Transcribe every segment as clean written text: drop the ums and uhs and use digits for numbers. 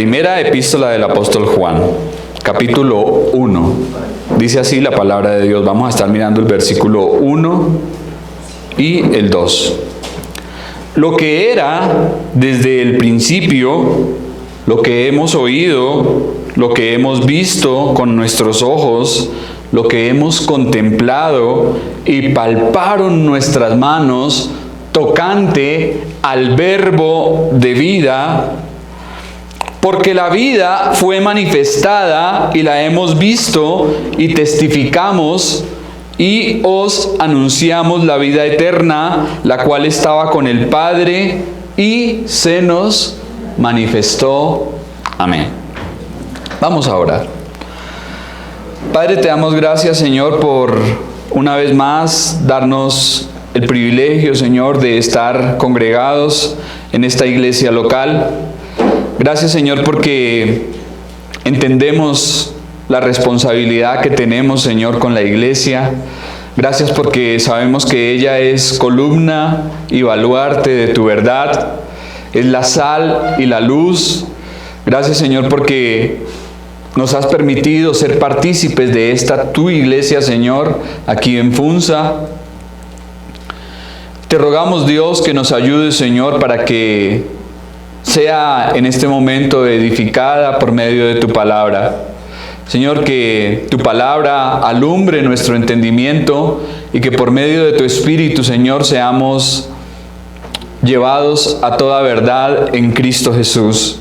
Primera epístola del apóstol Juan, capítulo 1. Dice así la palabra de Dios. Vamos a estar mirando el versículo 1 y el 2. Lo que era desde el principio, lo que hemos oído, lo que hemos visto con nuestros ojos, lo que hemos contemplado y palparon nuestras manos, tocante al verbo de vida, porque la vida fue manifestada y la hemos visto y testificamos y os anunciamos la vida eterna, la cual estaba con el Padre y se nos manifestó. Amén. Vamos a orar. Padre, te damos gracias, Señor, por una vez más darnos el privilegio, Señor, de estar congregados en esta iglesia local. Gracias, Señor, porque entendemos la responsabilidad que tenemos, Señor, con la iglesia. Gracias porque sabemos que ella es columna y baluarte de tu verdad, es la sal y la luz. Gracias, Señor, porque nos has permitido ser partícipes de esta tu iglesia, Señor, aquí en Funza. Te rogamos, Dios, que nos ayudes, Señor, para que sea en este momento edificada por medio de tu palabra. Señor, que tu palabra alumbre nuestro entendimiento y que por medio de tu Espíritu, Señor, seamos llevados a toda verdad en Cristo Jesús.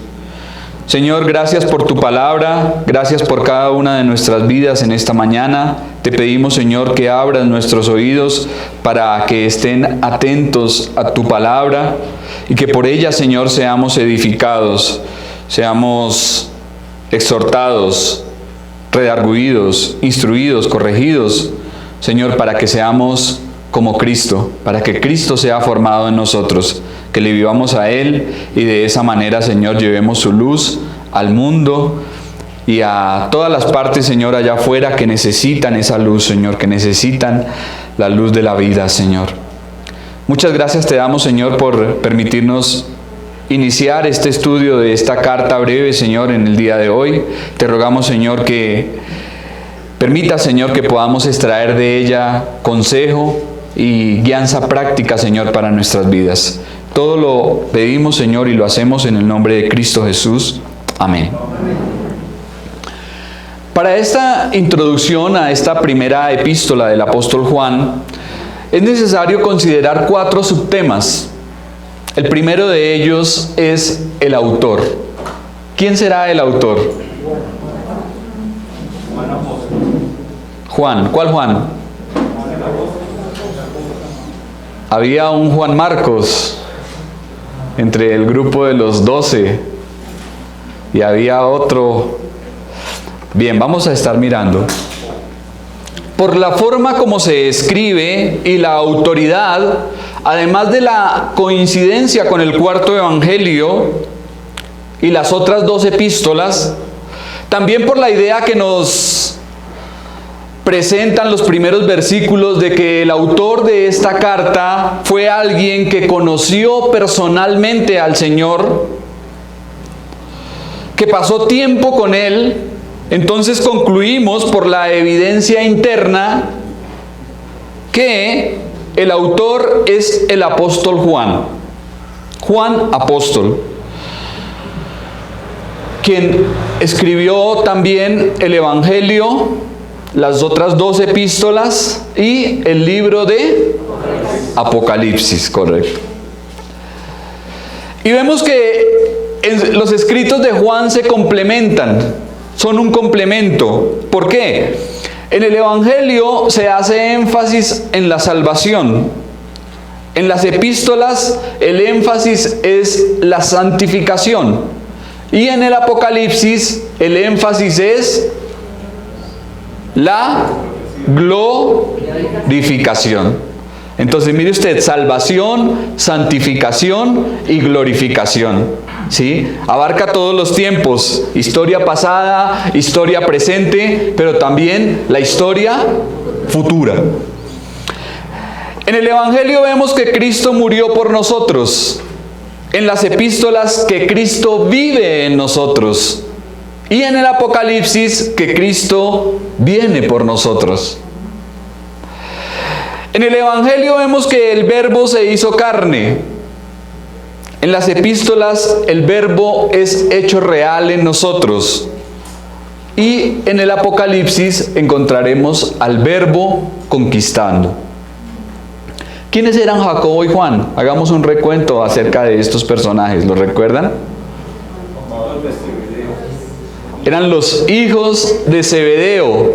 Señor, gracias por tu palabra, gracias por cada una de nuestras vidas en esta mañana. Te pedimos, Señor, que abras nuestros oídos para que estén atentos a tu palabra y que por ella, Señor, seamos edificados, seamos exhortados, redarguidos, instruidos, corregidos, Señor, para que seamos como Cristo, para que Cristo sea formado en nosotros, que le vivamos a Él y de esa manera, Señor, llevemos su luz al mundo y a todas las partes, Señor, allá afuera que necesitan esa luz, Señor, que necesitan la luz de la vida, Señor. Muchas gracias te damos, Señor, por permitirnos iniciar este estudio de esta carta breve, Señor, en el día de hoy. Te rogamos, Señor, que permita, Señor, que podamos extraer de ella consejo y guianza práctica, Señor, para nuestras vidas. Todo lo pedimos, Señor, y lo hacemos en el nombre de Cristo Jesús. Amén. Para esta introducción a esta primera epístola del apóstol Juan, es necesario considerar 4 subtemas. El primero de ellos es el autor. ¿Quién será el autor? Juan. ¿Cuál Juan? Había un Juan Marcos entre el grupo de los 12 y había otro. Bien, vamos a estar mirando. Por la forma como se escribe y la autoridad, además de la coincidencia con el cuarto evangelio y las otras 2 epístolas, también por la idea que nos presentan los primeros versículos de que el autor de esta carta fue alguien que conoció personalmente al Señor, que pasó tiempo con Él. Entonces concluimos por la evidencia interna que el autor es el apóstol Juan. Juan apóstol, quien escribió también el evangelio, las otras 2 epístolas y el libro de Apocalipsis, correcto. Y vemos que los escritos de Juan se complementan. Son un complemento. ¿Por qué? En el Evangelio se hace énfasis en la salvación. En las epístolas el énfasis es la santificación. Y en el Apocalipsis el énfasis es la glorificación. Entonces mire usted, salvación, santificación y glorificación. ¿Sí? Abarca todos los tiempos, historia pasada, historia presente, pero también la historia futura. En el Evangelio vemos que Cristo murió por nosotros. en las epístolas que Cristo vive en nosotros y en el Apocalipsis que Cristo viene por nosotros. En el Evangelio vemos que el Verbo se hizo carne. En las epístolas el Verbo es hecho real en nosotros. Y en el Apocalipsis encontraremos al Verbo conquistando. ¿Quiénes eran Jacobo y Juan? Hagamos un recuento acerca de estos personajes. ¿Los recuerdan? Eran los hijos de Zebedeo.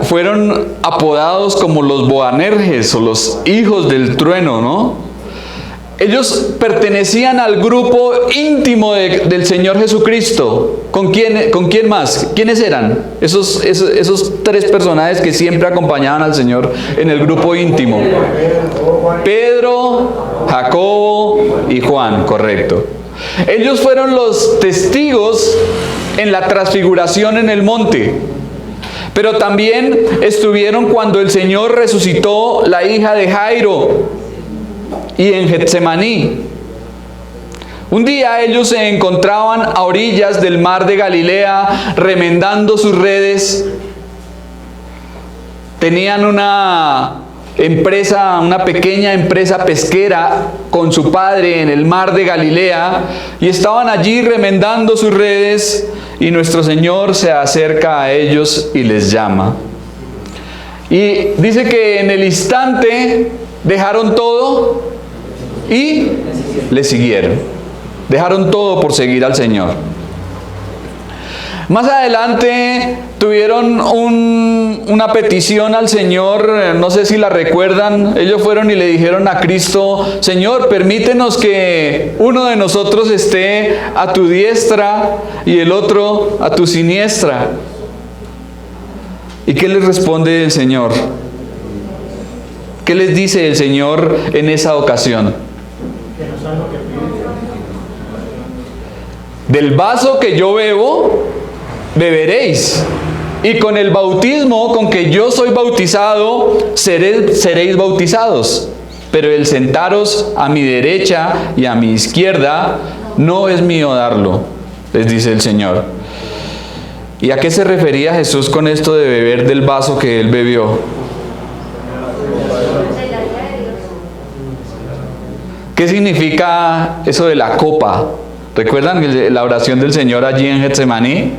Fueron apodados como los Boanerges o los hijos del trueno, ¿no? Ellos pertenecían al grupo íntimo del Señor Jesucristo. ¿Con quién más? ¿Quiénes eran? Esos tres personajes que siempre acompañaban al Señor en el grupo íntimo. Pedro, Jacobo y Juan, correcto. Ellos fueron los testigos en la transfiguración en el monte. Pero también estuvieron cuando el Señor resucitó la hija de Jairo y en Getsemaní. Un día ellos se encontraban a orillas del mar de Galilea remendando sus redes. Tenían una pequeña empresa pesquera con su padre en el mar de Galilea y estaban allí remendando sus redes y nuestro Señor se acerca a ellos y les llama. Y dice que en el instante dejaron todo y le siguieron. Dejaron todo por seguir al Señor. Más adelante tuvieron una petición al Señor, no sé si la recuerdan. Ellos fueron y le dijeron a Cristo: Señor, permítenos que uno de nosotros esté a tu diestra y el otro a tu siniestra. ¿Y qué les responde el Señor? ¿Qué les dice el Señor en esa ocasión? Del vaso que yo bebo, beberéis, y con el bautismo con que yo soy bautizado, seréis bautizados. Pero el sentaros a mi derecha y a mi izquierda, no es mío darlo, les dice el Señor. ¿Y a qué se refería Jesús con esto de beber del vaso que él bebió? ¿Qué significa eso de la copa? ¿Recuerdan la oración del Señor allí en Getsemaní?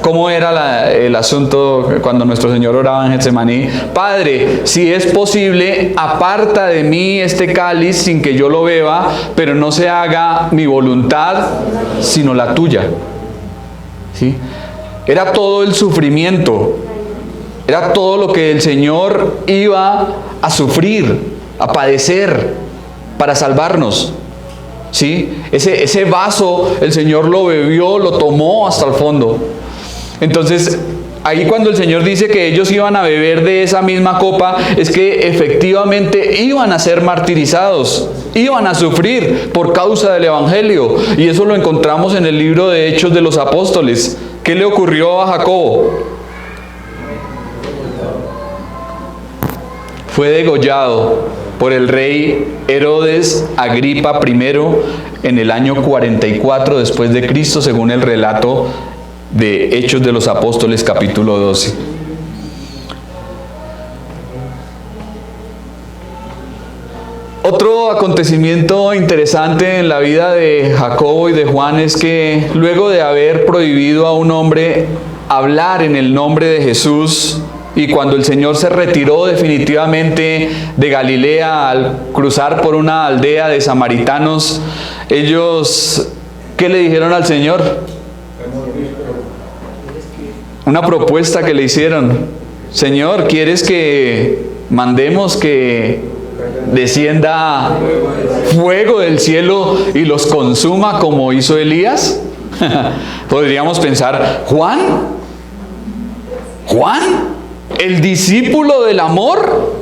¿Cómo era el asunto cuando nuestro Señor oraba en Getsemaní? Padre, si es posible, aparta de mí este cáliz sin que yo lo beba, pero no se haga mi voluntad, sino la tuya. ¿Sí? Era todo el sufrimiento, era todo lo que el Señor iba a sufrir, a padecer para salvarnos. ¿Sí? Ese vaso el Señor lo bebió, lo tomó hasta el fondo. Entonces, ahí cuando el Señor dice que ellos iban a beber de esa misma copa, es que efectivamente iban a ser martirizados, iban a sufrir por causa del Evangelio. Y eso lo encontramos en el libro de Hechos de los Apóstoles. ¿Qué le ocurrió a Jacobo? Fue degollado por el rey Herodes Agripa I en el año 44 después de Cristo, según el relato de Hechos de los Apóstoles, capítulo 12. Otro acontecimiento interesante en la vida de Jacobo y de Juan es que luego de haber prohibido a un hombre hablar en el nombre de Jesús, y cuando el Señor se retiró definitivamente de Galilea al cruzar por una aldea de samaritanos, ellos, ¿qué le dijeron al Señor? Una propuesta que le hicieron: Señor, ¿quieres que mandemos que descienda fuego del cielo y los consuma como hizo Elías? Podríamos pensar, ¿Juan? ¿El discípulo del amor?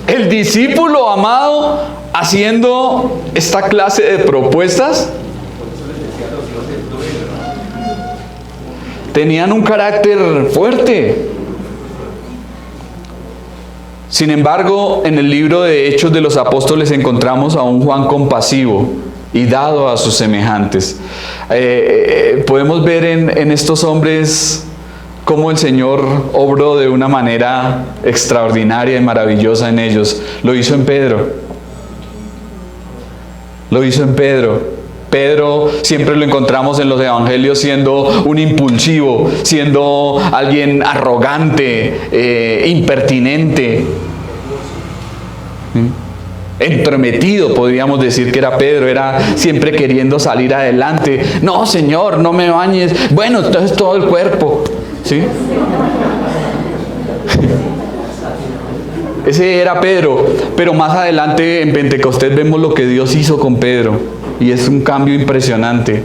¿El discípulo amado haciendo esta clase de propuestas? Tenían un carácter fuerte. Sin embargo, en el libro de Hechos de los Apóstoles encontramos a un Juan compasivo y dado a sus semejantes. Podemos ver en estos hombres cómo el Señor obró de una manera extraordinaria y maravillosa en ellos. Lo hizo en Pedro. Lo hizo en Pedro. Pedro siempre lo encontramos en los evangelios siendo un impulsivo, siendo alguien arrogante, impertinente, entrometido, podríamos decir que era Pedro, era siempre queriendo salir adelante. No, Señor, no me bañes. Bueno, entonces todo el cuerpo, ¿sí? Ese era Pedro, pero más adelante en Pentecostés vemos lo que Dios hizo con Pedro. Y es un cambio impresionante,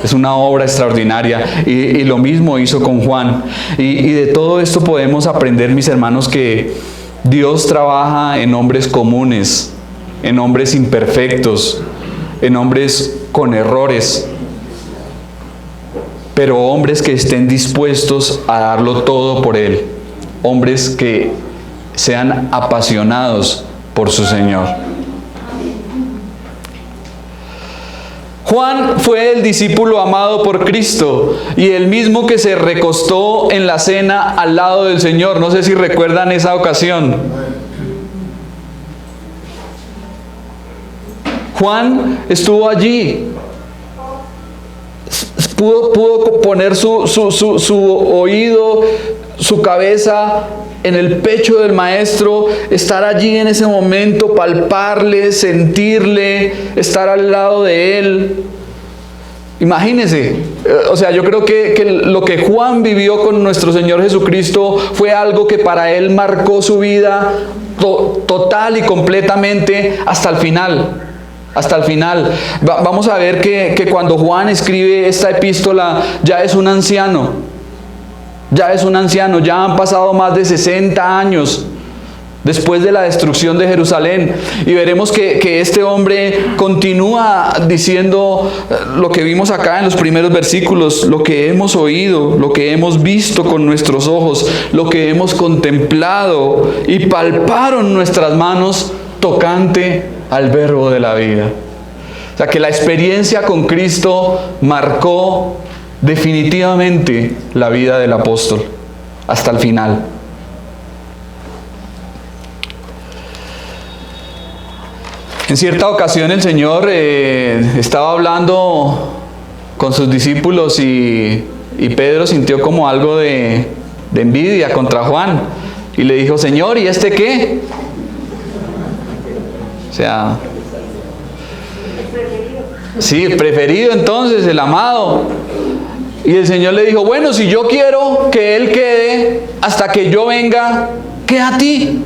es una obra extraordinaria. Y lo mismo hizo con Juan. Y de todo esto podemos aprender, mis hermanos, que Dios trabaja en hombres comunes, en hombres imperfectos, en hombres con errores, pero hombres que estén dispuestos a darlo todo por Él, hombres que sean apasionados por su Señor. Juan fue el discípulo amado por Cristo y el mismo que se recostó en la cena al lado del Señor. No sé si recuerdan esa ocasión. Juan estuvo allí. Pudo poner su oído, su cabeza en el pecho del Maestro, estar allí en ese momento, palparle, sentirle, estar al lado de Él. Imagínense, o sea, yo creo que lo que Juan vivió con nuestro Señor Jesucristo fue algo que para él marcó su vida total y completamente hasta el final. Hasta el final. Vamos a ver que cuando Juan escribe esta epístola ya es un anciano. Ya es un anciano, ya han pasado más de 60 años después de la destrucción de Jerusalén. Y veremos que este hombre continúa diciendo lo que vimos acá en los primeros versículos, lo que hemos oído, lo que hemos visto con nuestros ojos, lo que hemos contemplado y palparon nuestras manos tocante al verbo de la vida. O sea, que la experiencia con Cristo marcó definitivamente la vida del apóstol hasta el final. En cierta ocasión el Señor estaba hablando con sus discípulos y Pedro sintió como algo de envidia contra Juan y le dijo: Señor, ¿y este qué? O sea, sí, el preferido entonces, el amado. Y el Señor le dijo: bueno, si yo quiero que Él quede hasta que yo venga, ¿qué a ti?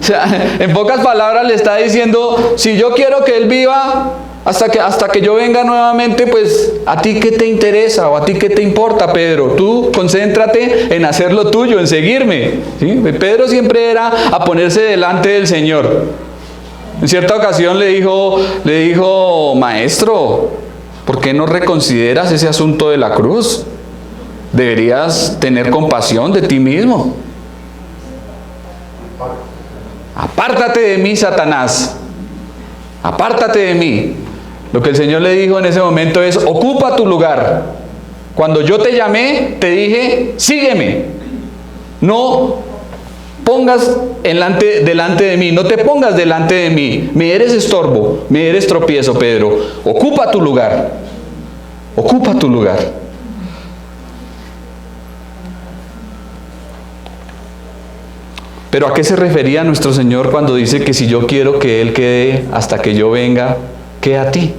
O sea, en pocas palabras le está diciendo: si yo quiero que Él viva hasta que yo venga nuevamente, pues ¿a ti qué te interesa o a ti qué te importa, Pedro? Tú concéntrate en hacer lo tuyo, en seguirme. ¿Sí? Pedro siempre era a ponerse delante del Señor. En cierta ocasión le dijo: Maestro, ¿por qué no reconsideras ese asunto de la cruz? Deberías tener compasión de ti mismo. Apártate de mí, Satanás. Apártate de mí. Lo que el Señor le dijo en ese momento es: ocupa tu lugar. Cuando yo te llamé, te dije: sígueme. No pongas delante de mí, no te pongas delante de mí. Me eres estorbo, me eres tropiezo, Pedro. Ocupa tu lugar. Ocupa tu lugar. Pero ¿a qué se refería nuestro Señor cuando dice que si yo quiero que Él quede hasta que yo venga, qué a ti?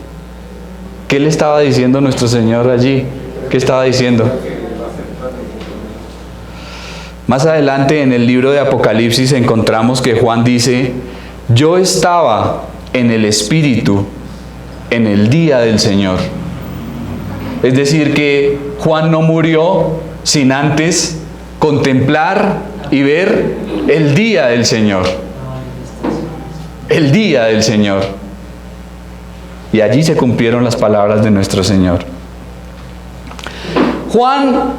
¿Qué le estaba diciendo nuestro Señor allí? ¿Qué estaba diciendo? Más adelante en el libro de Apocalipsis encontramos que Juan dice: yo estaba en el Espíritu en el día del Señor. Es decir, que Juan no murió sin antes contemplar y ver el día del Señor. El día del Señor. Y allí se cumplieron las palabras de nuestro Señor. Juan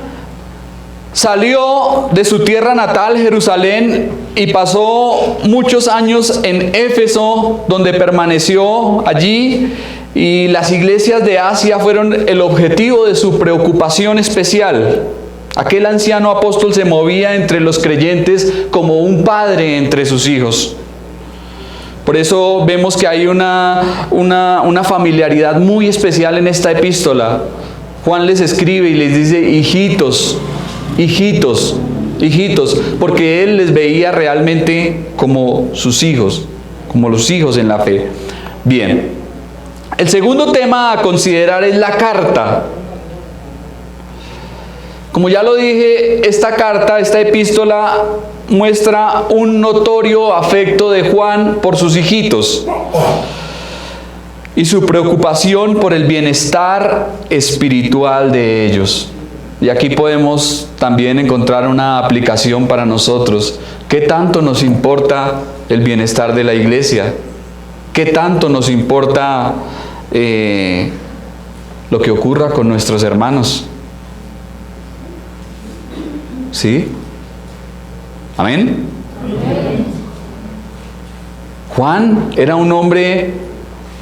Salió de su tierra natal, Jerusalén, y pasó muchos años en Éfeso, donde permaneció allí, y las iglesias de Asia fueron el objetivo de su preocupación especial. Aquel anciano apóstol se movía entre los creyentes como un padre entre sus hijos. Por eso vemos que hay una familiaridad muy especial en esta epístola. Juan les escribe y les dice: hijitos, hijitos, hijitos, porque él les veía realmente como sus hijos, como los hijos en la fe. Bien, el segundo tema a considerar es la carta. Como ya lo dije, esta carta, esta epístola muestra un notorio afecto de Juan por sus hijitos y su preocupación por el bienestar espiritual de ellos. Y aquí podemos también encontrar una aplicación para nosotros. ¿Qué tanto nos importa el bienestar de la iglesia? ¿Qué tanto nos importa lo que ocurra con nuestros hermanos? ¿Sí? ¿Amén? Juan era un hombre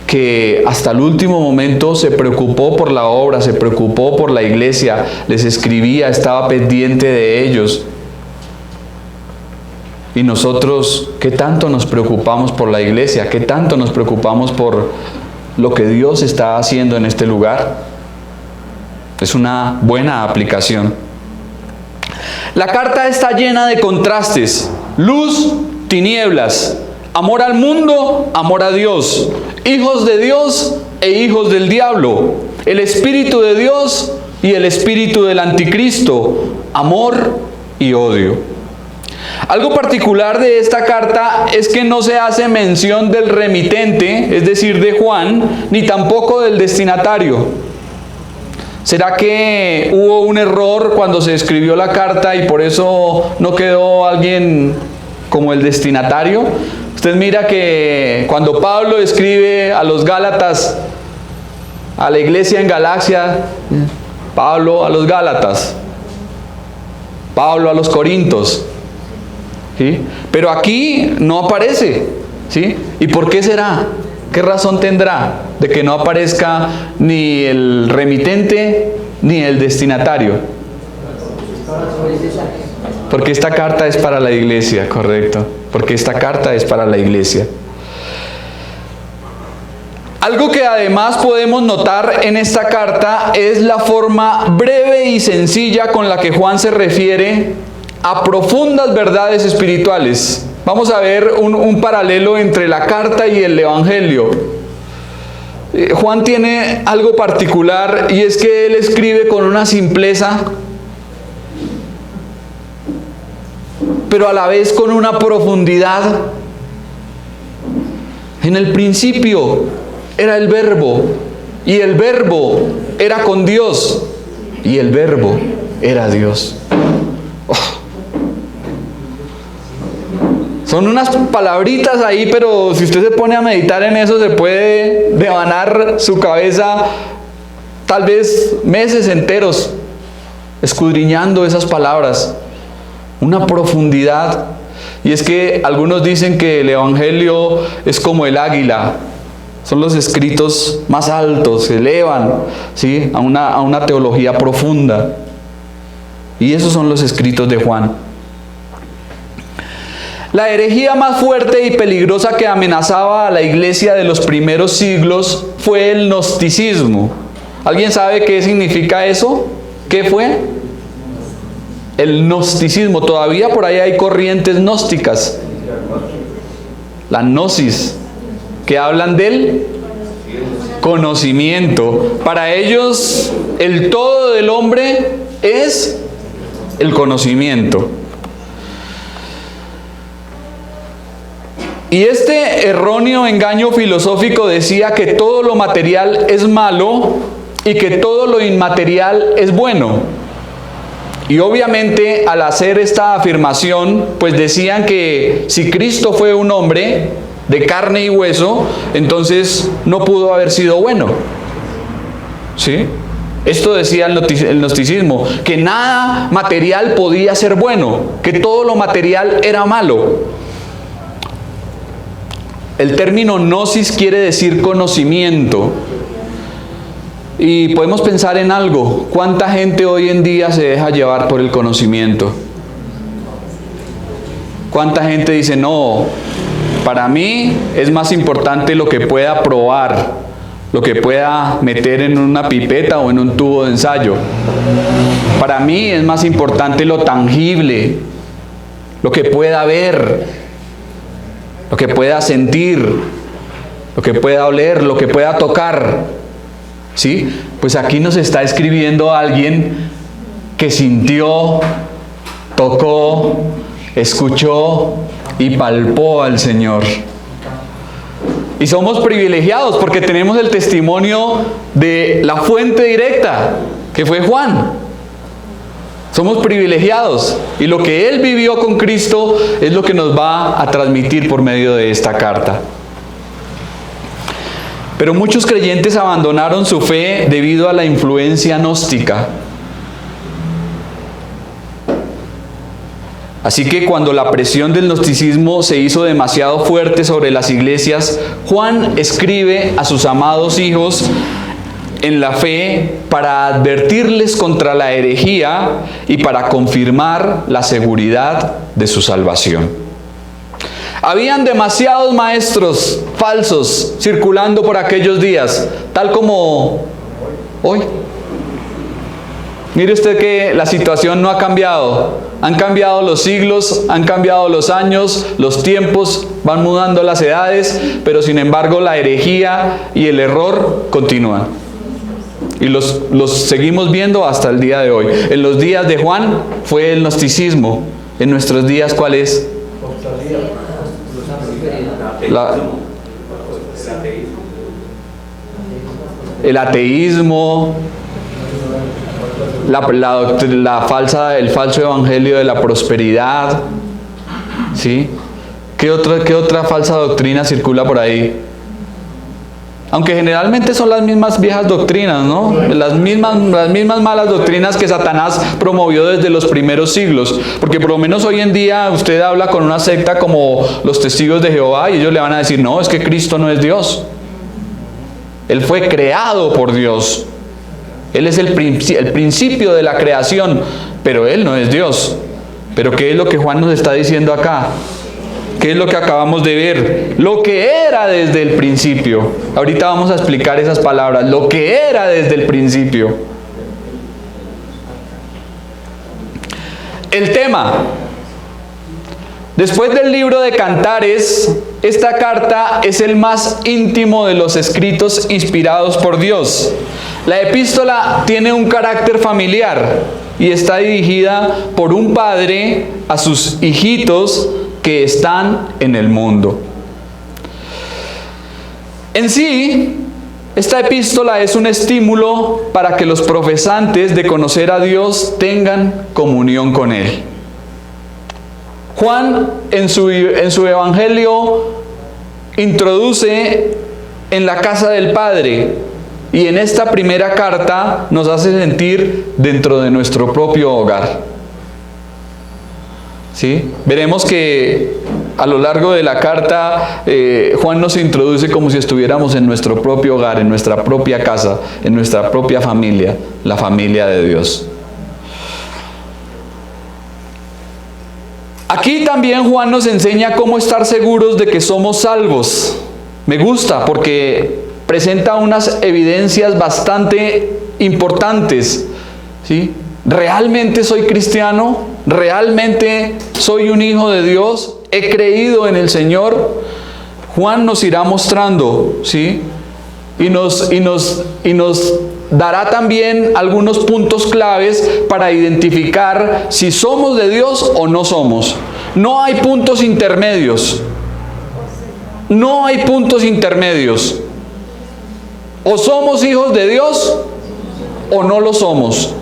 que hasta el último momento se preocupó por la obra, se preocupó por la iglesia, les escribía, estaba pendiente de ellos. Y nosotros, ¿qué tanto nos preocupamos por la iglesia? ¿Qué tanto nos preocupamos por lo que Dios está haciendo en este lugar? Es una buena aplicación. La carta está llena de contrastes: luz, tinieblas, amor al mundo, amor a Dios, hijos de Dios e hijos del diablo, el Espíritu de Dios y el espíritu del anticristo, amor y odio. Algo particular de esta carta es que no se hace mención del remitente, es decir, de Juan, ni tampoco del destinatario. ¿Será que hubo un error cuando se escribió la carta y por eso no quedó alguien como el destinatario? Usted mira que cuando Pablo escribe a los Gálatas, a la iglesia en Galacia, Pablo a los Gálatas, Pablo a los Corintios, ¿sí? Pero aquí no aparece, ¿sí? ¿Y por qué será? ¿Qué razón tendrá de que no aparezca ni el remitente ni el destinatario? Porque esta carta es para la iglesia, correcto. Porque esta carta es para la iglesia. Algo que además podemos notar en esta carta es la forma breve y sencilla con la que Juan se refiere a profundas verdades espirituales. Vamos a ver un paralelo entre la carta y el Evangelio. Juan tiene algo particular y es que él escribe con una simpleza, pero a la vez con una profundidad. En el principio era el Verbo, y el Verbo era con Dios, y el Verbo era Dios. Son unas palabritas ahí, pero si usted se pone a meditar en eso, se puede devanar su cabeza tal vez meses enteros escudriñando esas palabras. Una profundidad. Y es que algunos dicen que el Evangelio es como el águila. Son los escritos más altos, se elevan, ¿sí?, a una teología profunda. Y esos son los escritos de Juan. La herejía más fuerte y peligrosa que amenazaba a la iglesia de los primeros siglos fue el gnosticismo. ¿Alguien sabe qué significa eso? ¿Qué fue? El gnosticismo. Todavía por ahí hay corrientes gnósticas. La gnosis, que hablan del conocimiento. Para ellos, el todo del hombre es el conocimiento. Y este erróneo engaño filosófico decía que todo lo material es malo y que todo lo inmaterial es bueno. Y obviamente al hacer esta afirmación, pues decían que si Cristo fue un hombre de carne y hueso, entonces no pudo haber sido bueno. ¿Sí? Esto decía el gnosticismo, que nada material podía ser bueno, que todo lo material era malo. El término gnosis quiere decir conocimiento. Y podemos pensar en algo, ¿cuánta gente hoy en día se deja llevar por el conocimiento? ¿Cuánta gente dice, no, para mí es más importante lo que pueda probar, lo que pueda meter en una pipeta o en un tubo de ensayo? Para mí es más importante lo tangible, lo que pueda ver, lo que pueda sentir, lo que pueda oler, lo que pueda tocar. ¿Sí? Pues aquí nos está escribiendo alguien que sintió, tocó, escuchó y palpó al Señor. Y somos privilegiados porque tenemos el testimonio de la fuente directa, que fue Juan. Somos privilegiados y lo que él vivió con Cristo es lo que nos va a transmitir por medio de esta carta. Pero muchos creyentes abandonaron su fe debido a la influencia gnóstica. Así que cuando la presión del gnosticismo se hizo demasiado fuerte sobre las iglesias, Juan escribe a sus amados hijos en la fe para advertirles contra la herejía y para confirmar la seguridad de su salvación. Habían demasiados maestros falsos circulando por aquellos días, tal como hoy. Mire usted que la situación no ha cambiado. Han cambiado los siglos, han cambiado los años, los tiempos, van mudando las edades, pero sin embargo la herejía y el error continúan. Y los seguimos viendo hasta el día de hoy. En los días de Juan fue el gnosticismo. En nuestros días, ¿cuál es? El ateísmo, el falso evangelio de la prosperidad, ¿sí? ¿Qué otra falsa doctrina circula por ahí? Aunque generalmente son las mismas viejas doctrinas, ¿no? Las mismas malas doctrinas que Satanás promovió desde los primeros siglos. Porque por lo menos hoy en día usted habla con una secta como los Testigos de Jehová y ellos le van a decir, no, es que Cristo no es Dios. Él fue creado por Dios. Él es el principio de la creación, pero Él no es Dios. Pero ¿qué es lo que Juan nos está diciendo acá? ¿Qué es lo que acabamos de ver? Lo que era desde el principio. Ahorita vamos a explicar esas palabras. Lo que era desde el principio. El tema. Después del libro de Cantares, esta carta es el más íntimo de los escritos inspirados por Dios. La epístola tiene un carácter familiar y está dirigida por un padre a sus hijitos que están en el mundo. En sí, esta epístola es un estímulo para que los profesantes de conocer a Dios tengan comunión con Él. Juan en su evangelio introduce en la casa del Padre y en esta primera carta nos hace sentir dentro de nuestro propio hogar. ¿Sí? Veremos que a lo largo de la carta Juan nos introduce como si estuviéramos en nuestro propio hogar, en nuestra propia casa, en nuestra propia familia, la familia de Dios. Aquí también Juan nos enseña cómo estar seguros de que somos salvos. Me gusta porque presenta unas evidencias bastante importantes, ¿sí? ¿Realmente soy cristiano? ¿Realmente soy un hijo de Dios? ¿He creído en el Señor? Juan nos irá mostrando, ¿sí? Y nos dará también algunos puntos claves para identificar si somos de Dios o no somos. No hay puntos intermedios. No hay puntos intermedios. O somos hijos de Dios o no lo somos.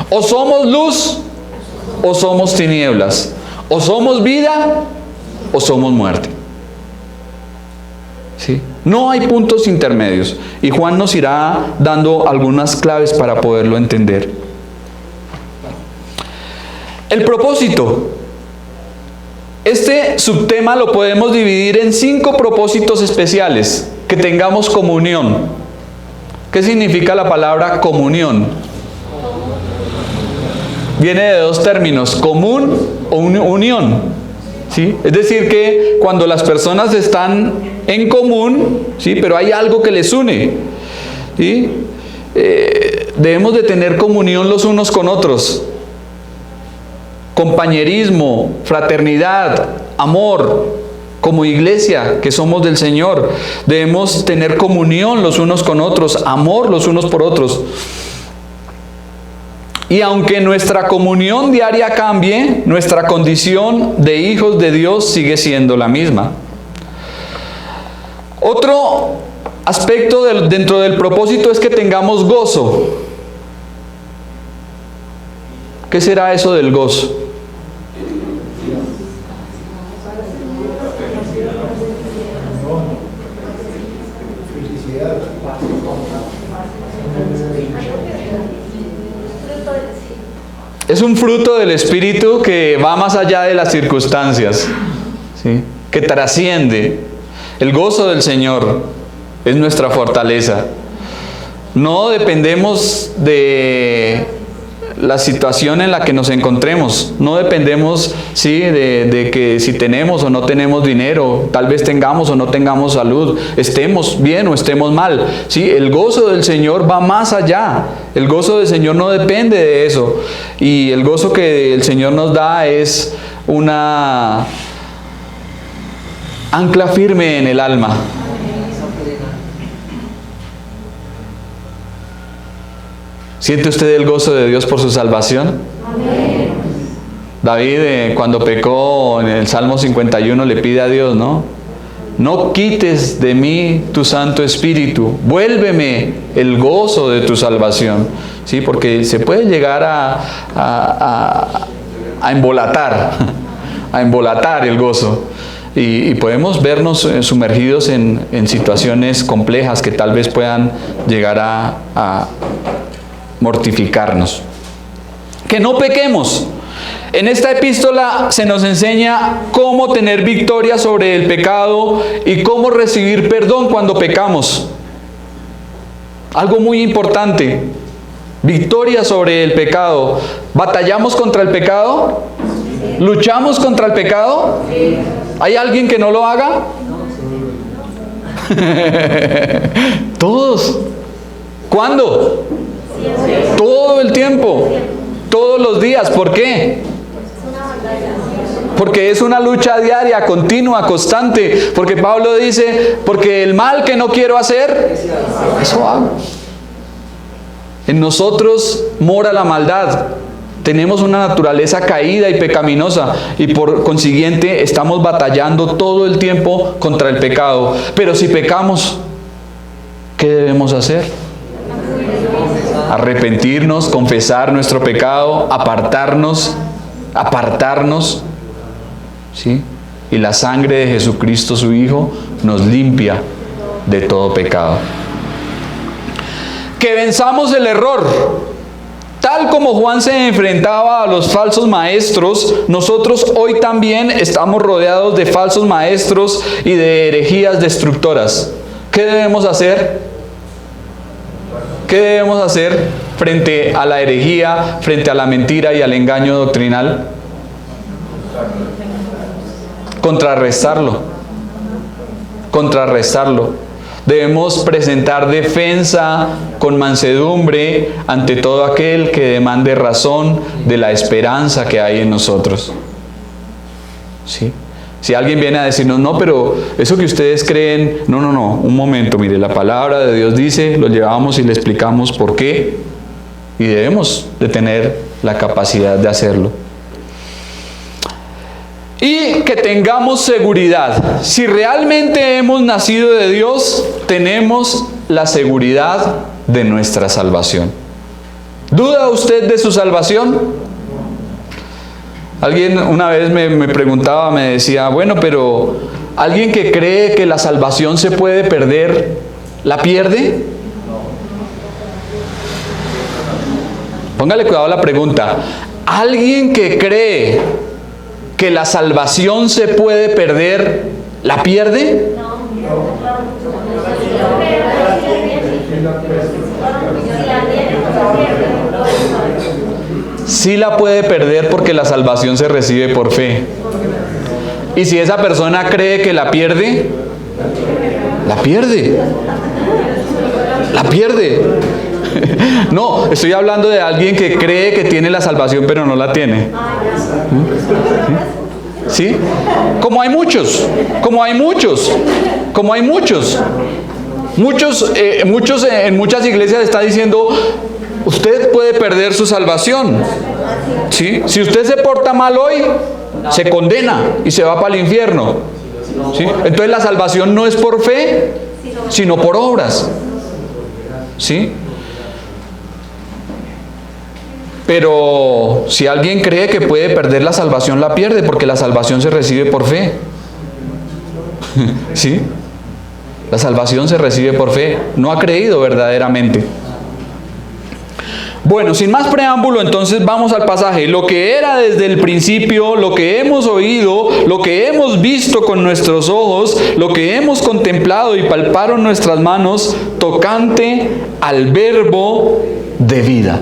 O somos luz o somos tinieblas. O somos vida o somos muerte. ¿sí? No hay puntos intermedios. Y Juan nos irá dando algunas claves para poderlo entender. El propósito. Este subtema lo podemos dividir en 5 propósitos especiales. Que tengamos comunión. ¿Qué significa la palabra comunión? Viene de 2 términos, común o unión. ¿Sí? Es decir, que cuando las personas están en común, ¿sí? Pero hay algo que les une. ¿Sí? Debemos de tener comunión los unos con otros. Compañerismo, fraternidad, amor. Como iglesia que somos del Señor, debemos tener comunión los unos con otros, amor los unos por otros. Y aunque nuestra comunión diaria cambie, nuestra condición de hijos de Dios sigue siendo la misma. Otro aspecto dentro del propósito es que tengamos gozo. ¿Qué será eso del gozo? Es un fruto del Espíritu que va más allá de las circunstancias, ¿sí? Que trasciende. El gozo del Señor es nuestra fortaleza. No dependemos de la situación en la que nos encontremos. No dependemos, ¿sí? de que si tenemos o no tenemos dinero, tal vez tengamos o no tengamos salud, estemos bien o estemos mal. ¿Sí? El gozo del Señor va más allá. El gozo del Señor no depende de eso. Y el gozo que el Señor nos da es una ancla firme en el alma. ¿Siente usted el gozo de Dios por su salvación? Amén. David, cuando pecó en el Salmo 51, le pide a Dios, ¿no? No quites de mí tu Santo Espíritu, vuélveme el gozo de tu salvación. ¿Sí? Porque se puede llegar a embolatar, a embolatar el gozo. Y podemos vernos sumergidos en situaciones complejas que tal vez puedan llegar a mortificarnos. Que no pequemos. En esta epístola se nos enseña cómo tener victoria sobre el pecado y cómo recibir perdón cuando pecamos. Algo muy importante. Victoria sobre el pecado. ¿Batallamos contra el pecado? ¿Luchamos contra el pecado? ¿Hay alguien que no lo haga? Todos. ¿Cuándo? Todo el tiempo, todos los días. ¿Por qué? Porque es una lucha diaria, continua, constante. Porque Pablo dice, porque el mal que no quiero hacer, eso hago. En nosotros mora la maldad. Tenemos una naturaleza caída y pecaminosa y por consiguiente estamos batallando todo el tiempo contra el pecado. Pero si pecamos, ¿qué debemos hacer? Arrepentirnos, confesar nuestro pecado, apartarnos, ¿sí? Y la sangre de Jesucristo, su Hijo, nos limpia de todo pecado. Que venzamos el error. Tal como Juan se enfrentaba a los falsos maestros, nosotros hoy también estamos rodeados de falsos maestros y de herejías destructoras. ¿Qué debemos hacer? ¿Qué debemos hacer frente a la herejía, frente a la mentira y al engaño doctrinal? Contrarrestarlo. Debemos presentar defensa con mansedumbre ante todo aquel que demande razón de la esperanza que hay en nosotros. ¿Sí? Si alguien viene a decirnos, no, pero eso que ustedes creen, no, un momento, mire, la palabra de Dios dice, lo llevamos y le explicamos por qué, y debemos de tener la capacidad de hacerlo. Y que tengamos seguridad. Si realmente hemos nacido de Dios, tenemos la seguridad de nuestra salvación. ¿Duda usted de su salvación? Alguien una vez me preguntaba, me decía, bueno, pero ¿Alguien que cree que la salvación se puede perder, la pierde? Póngale cuidado a la pregunta. ¿Alguien que cree que la salvación se puede perder, la pierde? Sí la puede perder porque la salvación se recibe por fe. Y si esa persona cree que la pierde, la pierde. La pierde. No, estoy hablando de alguien que cree que tiene la salvación pero no la tiene. ¿Sí? Como hay muchos. Muchos en muchas iglesias está diciendo, usted puede perder su salvación. ¿Sí? Si usted se porta mal hoy, se condena y se va para el infierno. ¿Sí? Entonces la salvación no es por fe, sino por obras. ¿Sí? Pero si alguien cree que puede perder la salvación, la pierde, porque la salvación se recibe por fe. ¿Sí? La salvación se recibe por fe. No ha creído verdaderamente. Bueno, sin más preámbulo, entonces vamos al pasaje. Lo que era desde el principio, lo que hemos oído, lo que hemos visto con nuestros ojos, lo que hemos contemplado y palparon nuestras manos, tocante al verbo de vida.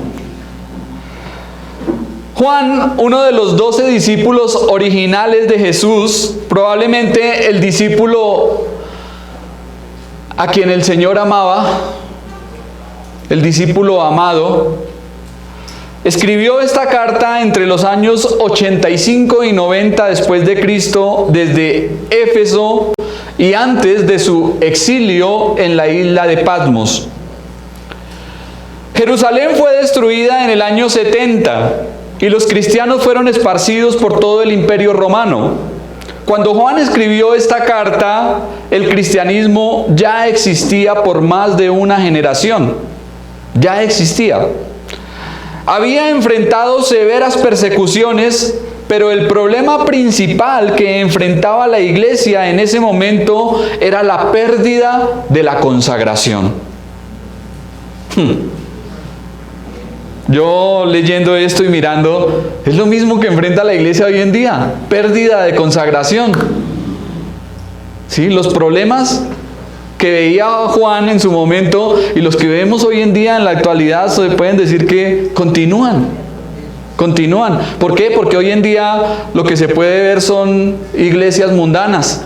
Juan, uno de los 12 discípulos originales de Jesús, probablemente el discípulo a quien el Señor amaba, el discípulo amado, escribió esta carta entre los años 85 y 90 después de Cristo desde Éfeso y antes de su exilio en la isla de Patmos. Jerusalén fue destruida en el año 70 y los cristianos fueron esparcidos por todo el Imperio Romano. Cuando Juan escribió esta carta, el cristianismo ya existía por más de una generación. Ya existía. Había enfrentado severas persecuciones, pero el problema principal que enfrentaba la iglesia en ese momento era la pérdida de la consagración. Yo leyendo esto y mirando, es lo mismo que enfrenta la iglesia hoy en día, pérdida de consagración. ¿Sí? Los problemas que veía Juan en su momento y los que vemos hoy en día en la actualidad se pueden decir que continúan. ¿Por qué? Porque hoy en día lo que se puede ver son iglesias mundanas.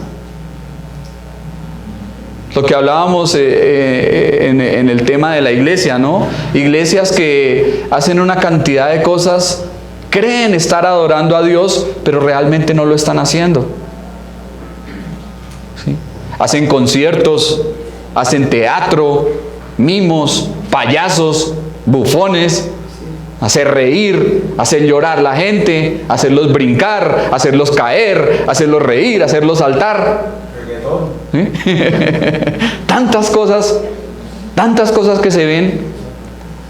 Lo que hablábamos en el tema de la iglesia, ¿no? Iglesias que hacen una cantidad de cosas, creen estar adorando a Dios, pero realmente no lo están haciendo. ¿Sí? Hacen conciertos, hacen teatro, mimos, payasos, bufones, hacer reír, hacer llorar a la gente, hacerlos brincar, hacerlos caer, hacerlos reír, hacerlos saltar. ¿Sí? Tantas cosas que se ven,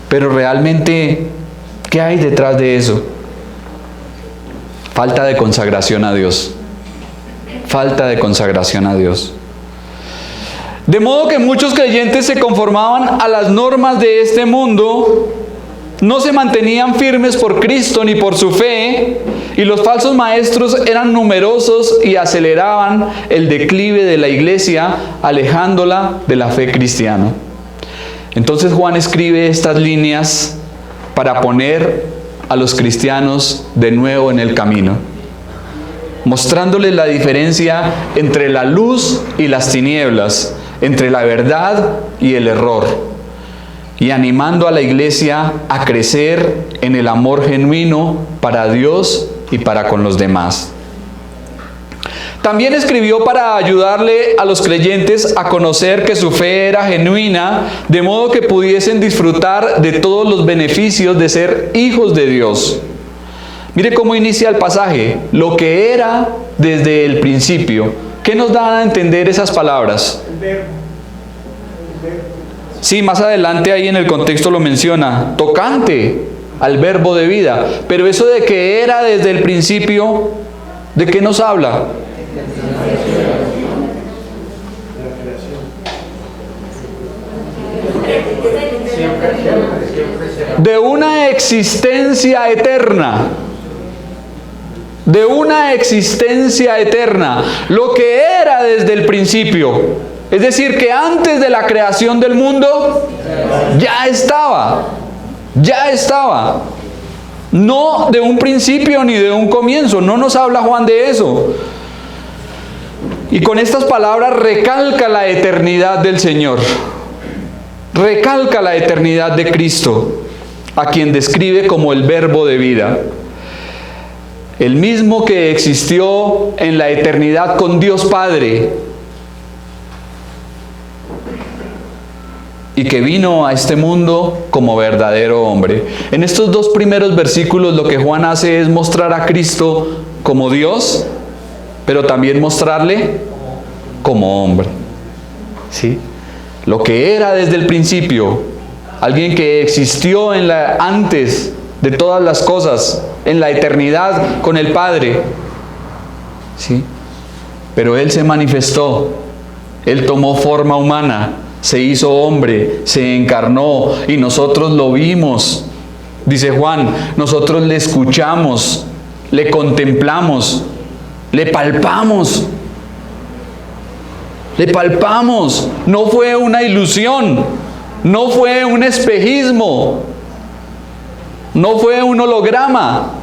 pero realmente, ¿qué hay detrás de eso? Falta de consagración a Dios. Falta de consagración a Dios. De modo que muchos creyentes se conformaban a las normas de este mundo, no se mantenían firmes por Cristo ni por su fe, y los falsos maestros eran numerosos y aceleraban el declive de la iglesia, alejándola de la fe cristiana. Entonces Juan escribe estas líneas para poner a los cristianos de nuevo en el camino, mostrándoles la diferencia entre la luz y las tinieblas, entre la verdad y el error, y animando a la iglesia a crecer en el amor genuino para Dios y para con los demás. También escribió para ayudarle a los creyentes a conocer que su fe era genuina, de modo que pudiesen disfrutar de todos los beneficios de ser hijos de Dios. Mire cómo inicia el pasaje, lo que era desde el principio. ¿Qué nos dan a entender esas palabras? Sí, más adelante ahí en el contexto lo menciona, tocante al verbo de vida. Pero eso de que era desde el principio, ¿de qué nos habla? de una existencia eterna. De una existencia eterna. Lo que era desde el principio. Es decir, que antes de la creación del mundo, ya estaba. Ya estaba. No de un principio ni de un comienzo. No nos habla Juan de eso. Y con estas palabras recalca la eternidad del Señor. Recalca la eternidad de Cristo, a quien describe como el verbo de vida. El mismo que existió en la eternidad con Dios Padre y que vino a este mundo como verdadero hombre. En estos dos primeros versículos lo que Juan hace es mostrar a Cristo como Dios, pero también mostrarle como hombre. ¿Sí? Lo que era desde el principio, alguien que existió antes de todas las cosas, en la eternidad con el Padre. ¿Sí? Pero Él se manifestó, Él tomó forma humana, se hizo hombre, se encarnó y nosotros lo vimos. Dice Juan, nosotros le escuchamos, le contemplamos, le palpamos. Le palpamos. No fue una ilusión, no fue un espejismo, no fue un holograma.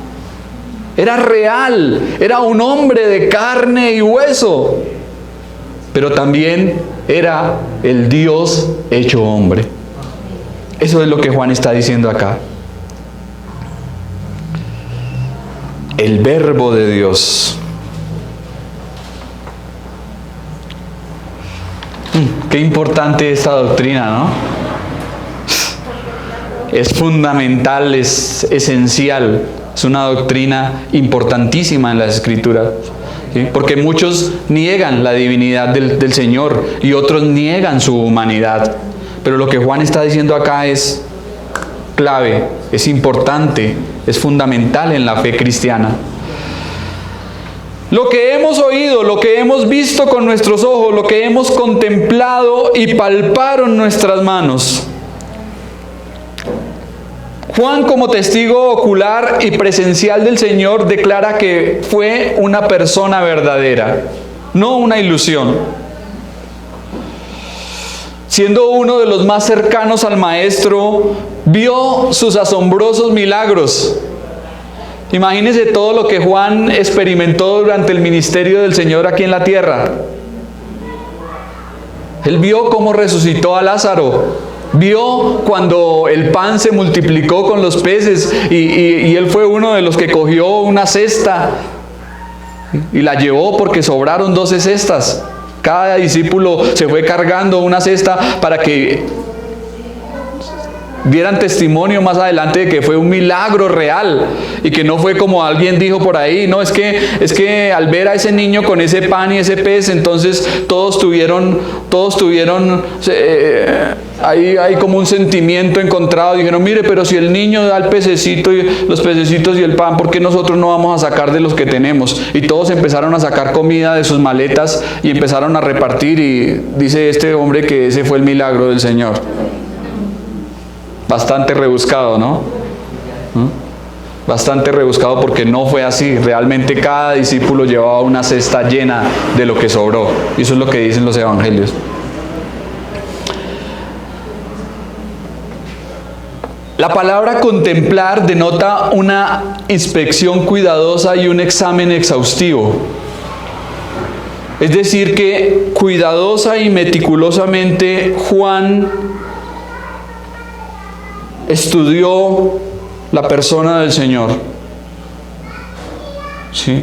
Era real, era un hombre de carne y hueso, pero también era el Dios hecho hombre. Eso es lo que Juan está diciendo acá. El verbo de Dios. Qué importante esta doctrina, ¿no? Es fundamental, es esencial. Es una doctrina importantísima en las Escrituras. ¿Sí? Porque muchos niegan la divinidad del Señor y otros niegan su humanidad. Pero lo que Juan está diciendo acá es clave, es importante, es fundamental en la fe cristiana. Lo que hemos oído, lo que hemos visto con nuestros ojos, lo que hemos contemplado y palparon nuestras manos. Juan, como testigo ocular y presencial del Señor, declara que fue una persona verdadera, no una ilusión. Siendo uno de los más cercanos al Maestro, vio sus asombrosos milagros. Imagínense todo lo que Juan experimentó durante el ministerio del Señor aquí en la tierra. Él vio cómo resucitó a Lázaro, vio cuando el pan se multiplicó con los peces y él fue uno de los que cogió una cesta y la llevó porque sobraron 12 cestas. Cada discípulo se fue cargando una cesta para que dieran testimonio más adelante de que fue un milagro real y que no fue como alguien dijo por ahí, no, es que al ver a ese niño con ese pan y ese pez, entonces todos tuvieron hay como un sentimiento encontrado. Dijeron, mire, pero si el niño da el pececito y los pececitos y el pan, ¿por qué nosotros no vamos a sacar de los que tenemos? Y todos empezaron a sacar comida de sus maletas y empezaron a repartir, y dice este hombre que ese fue el milagro del Señor. Bastante rebuscado, ¿no? Bastante rebuscado, porque no fue así. Realmente cada discípulo llevaba una cesta llena de lo que sobró. Y eso es lo que dicen los evangelios. La palabra contemplar denota una inspección cuidadosa y un examen exhaustivo. Es decir, que cuidadosa y meticulosamente Juan estudió la persona del Señor. ¿Sí?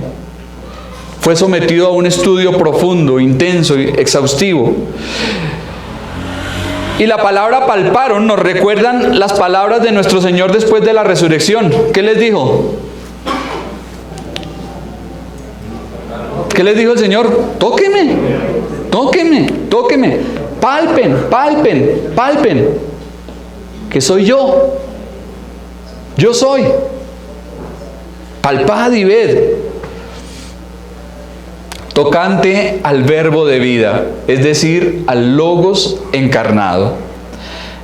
Fue sometido a un estudio profundo, intenso y exhaustivo. Y la palabra palparon nos recuerdan las palabras de nuestro Señor después de la resurrección. ¿Qué les dijo? ¿Qué les dijo el Señor? Tóquenme, tóquenme, tóquenme, palpen, palpen, palpen. Que soy yo. Yo soy. Palpad y ved. Tocante al verbo de vida, es decir, al Logos encarnado.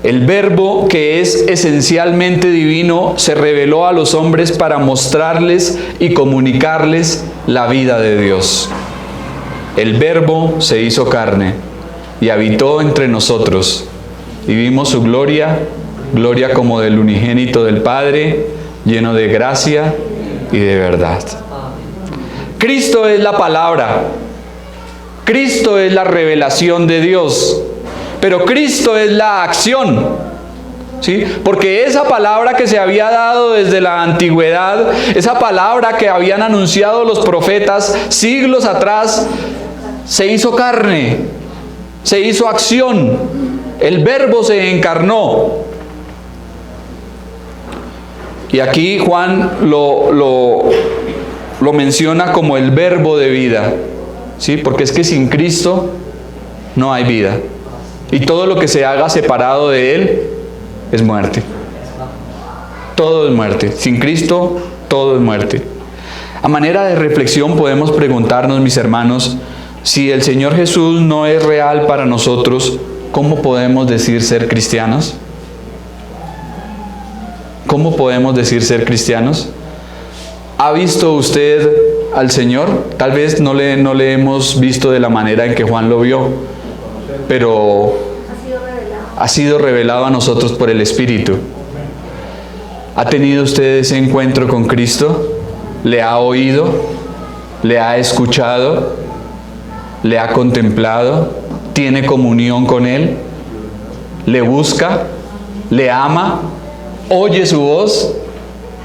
El Verbo, que es esencialmente divino, se reveló a los hombres para mostrarles y comunicarles la vida de Dios. El Verbo se hizo carne y habitó entre nosotros, y vimos su gloria, gloria como del unigénito del Padre, lleno de gracia y de verdad. Cristo es la palabra. Cristo es la revelación de Dios. Pero Cristo es la acción, ¿sí? Porque esa palabra que se había dado desde la antigüedad, esa palabra que habían anunciado los profetas siglos atrás, se hizo carne, se hizo acción. El Verbo se encarnó. Y aquí Juan lo menciona como el Verbo de vida, ¿sí? Porque es que sin Cristo no hay vida. Y todo lo que se haga separado de Él es muerte. Todo es muerte. Sin Cristo, todo es muerte. A manera de reflexión podemos preguntarnos, mis hermanos, si el Señor Jesús no es real para nosotros, ¿cómo podemos decir ser cristianos? ¿Cómo podemos decir ser cristianos? ¿Ha visto usted al Señor? Tal vez no le hemos visto de la manera en que Juan lo vio, pero ha sido revelado a nosotros por el Espíritu. ¿Ha tenido usted ese encuentro con Cristo? ¿Le ha oído? ¿Le ha escuchado? ¿Le ha contemplado? ¿Tiene comunión con Él? ¿Le busca? ¿Le ama? ¿Oye su voz?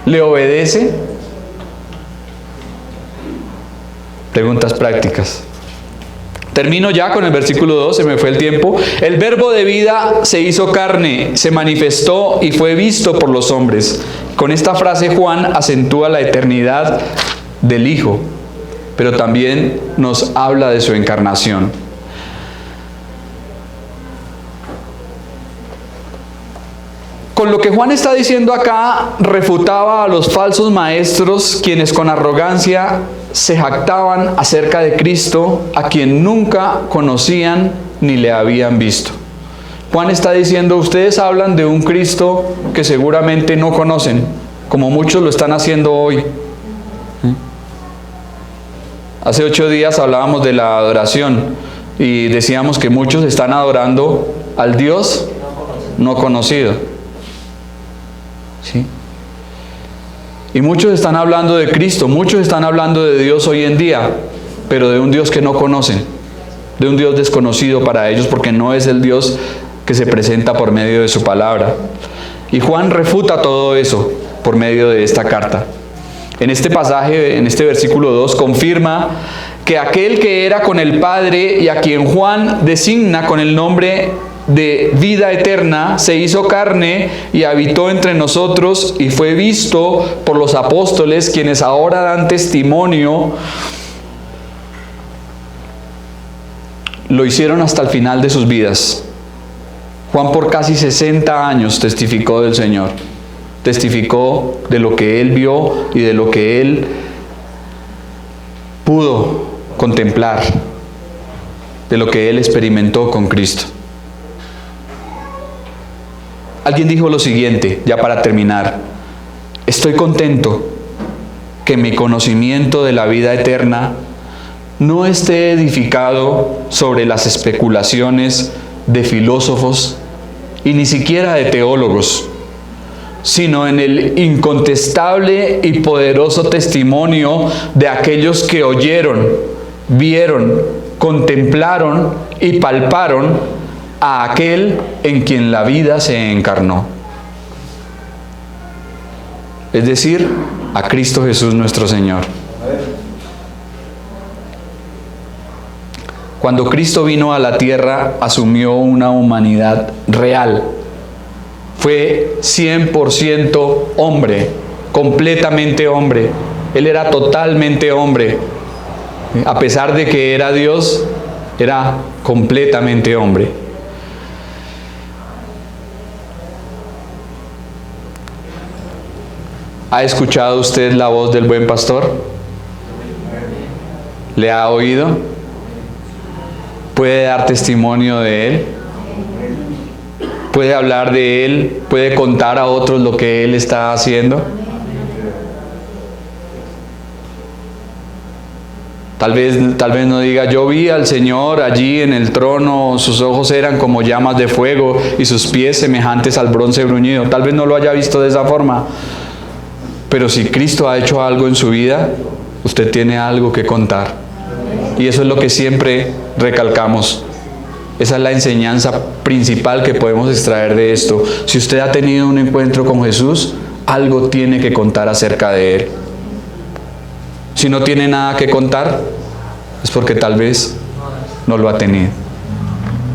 ¿Le obedece? Preguntas prácticas. Termino ya con el versículo 2, se me fue el tiempo. El Verbo de vida se hizo carne, se manifestó y fue visto por los hombres. Con esta frase Juan acentúa la eternidad del Hijo, pero también nos habla de su encarnación. Con lo que Juan está diciendo acá, refutaba a los falsos maestros, quienes con arrogancia se jactaban acerca de Cristo, a quien nunca conocían ni le habían visto. Juan está diciendo, ustedes hablan de un Cristo que seguramente no conocen, como muchos lo están haciendo hoy. Hace 8 días hablábamos de la adoración y decíamos que muchos están adorando al Dios no conocido. ¿Sí? Y muchos están hablando de Cristo, muchos están hablando de Dios hoy en día, pero de un Dios que no conocen, de un Dios desconocido para ellos, porque no es el Dios que se presenta por medio de su palabra. Y Juan refuta todo eso por medio de esta carta. En este pasaje, en este versículo 2, confirma que aquel que era con el Padre y a quien Juan designa con el nombre de vida eterna, se hizo carne y habitó entre nosotros y fue visto por los apóstoles, quienes ahora dan testimonio. Lo hicieron hasta el final de sus vidas. Juan por casi 60 años testificó del Señor. Testificó de lo que él vio y de lo que él pudo contemplar, de lo que él experimentó con Cristo. Alguien dijo lo siguiente, ya para terminar: estoy contento que mi conocimiento de la vida eterna no esté edificado sobre las especulaciones de filósofos y ni siquiera de teólogos, sino en el incontestable y poderoso testimonio de aquellos que oyeron, vieron, contemplaron y palparon a aquel en quien la vida se encarnó. Es decir, a Cristo Jesús nuestro Señor. Cuando Cristo vino a la tierra, asumió una humanidad real. Fue 100% hombre, completamente hombre. Él era totalmente hombre. A pesar de que era Dios, era completamente hombre. ¿Ha escuchado usted la voz del buen pastor? ¿Le ha oído? ¿Puede dar testimonio de él? puede hablar de Él, puede contar a otros lo que Él está haciendo. Tal vez no diga, yo vi al Señor allí en el trono, sus ojos eran como llamas de fuego y sus pies semejantes al bronce bruñido. Tal vez no lo haya visto de esa forma. Pero si Cristo ha hecho algo en su vida, usted tiene algo que contar. Y eso es lo que siempre recalcamos. Esa es la enseñanza principal que podemos extraer de esto. Si usted ha tenido un encuentro con Jesús, algo tiene que contar acerca de Él. Si no tiene nada que contar, es porque tal vez no lo ha tenido.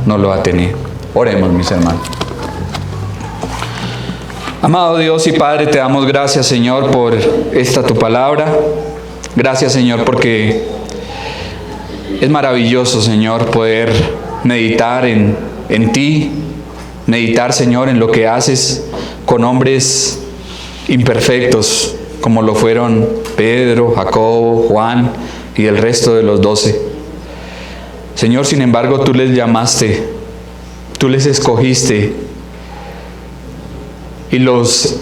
No lo ha tenido. Oremos, mis hermanos. Amado Dios y Padre, te damos gracias, Señor, por esta tu palabra. Gracias, Señor, porque es maravilloso, Señor, poder meditar en ti. Meditar, Señor, en lo que haces con hombres imperfectos, como lo fueron Pedro, Jacobo, Juan y el resto de los 12. Señor, sin embargo, tú les llamaste, tú les escogiste y los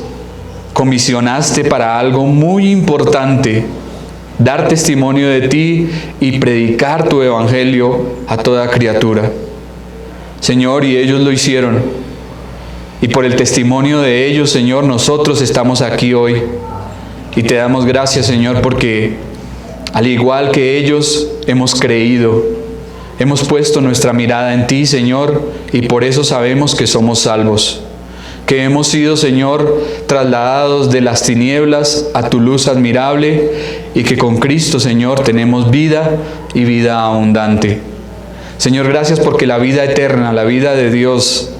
comisionaste para algo muy importante: dar testimonio de ti y predicar tu evangelio a toda criatura. Señor, y ellos lo hicieron. Y por el testimonio de ellos, Señor, nosotros estamos aquí hoy. Y te damos gracias, Señor, porque al igual que ellos hemos creído, hemos puesto nuestra mirada en ti, Señor, y por eso sabemos que somos salvos. Que hemos sido, Señor, trasladados de las tinieblas a tu luz admirable y que con Cristo, Señor, tenemos vida y vida abundante. Señor, gracias porque la vida eterna, la vida de Dios,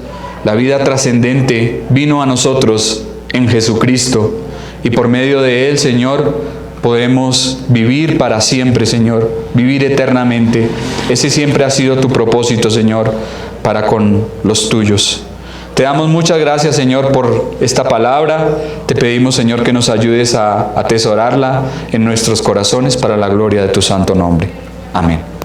la vida trascendente vino a nosotros en Jesucristo. Y por medio de Él, Señor, podemos vivir para siempre, Señor, vivir eternamente. Ese siempre ha sido tu propósito, Señor, para con los tuyos. Te damos muchas gracias, Señor, por esta palabra. Te pedimos, Señor, que nos ayudes a atesorarla en nuestros corazones para la gloria de tu santo nombre. Amén.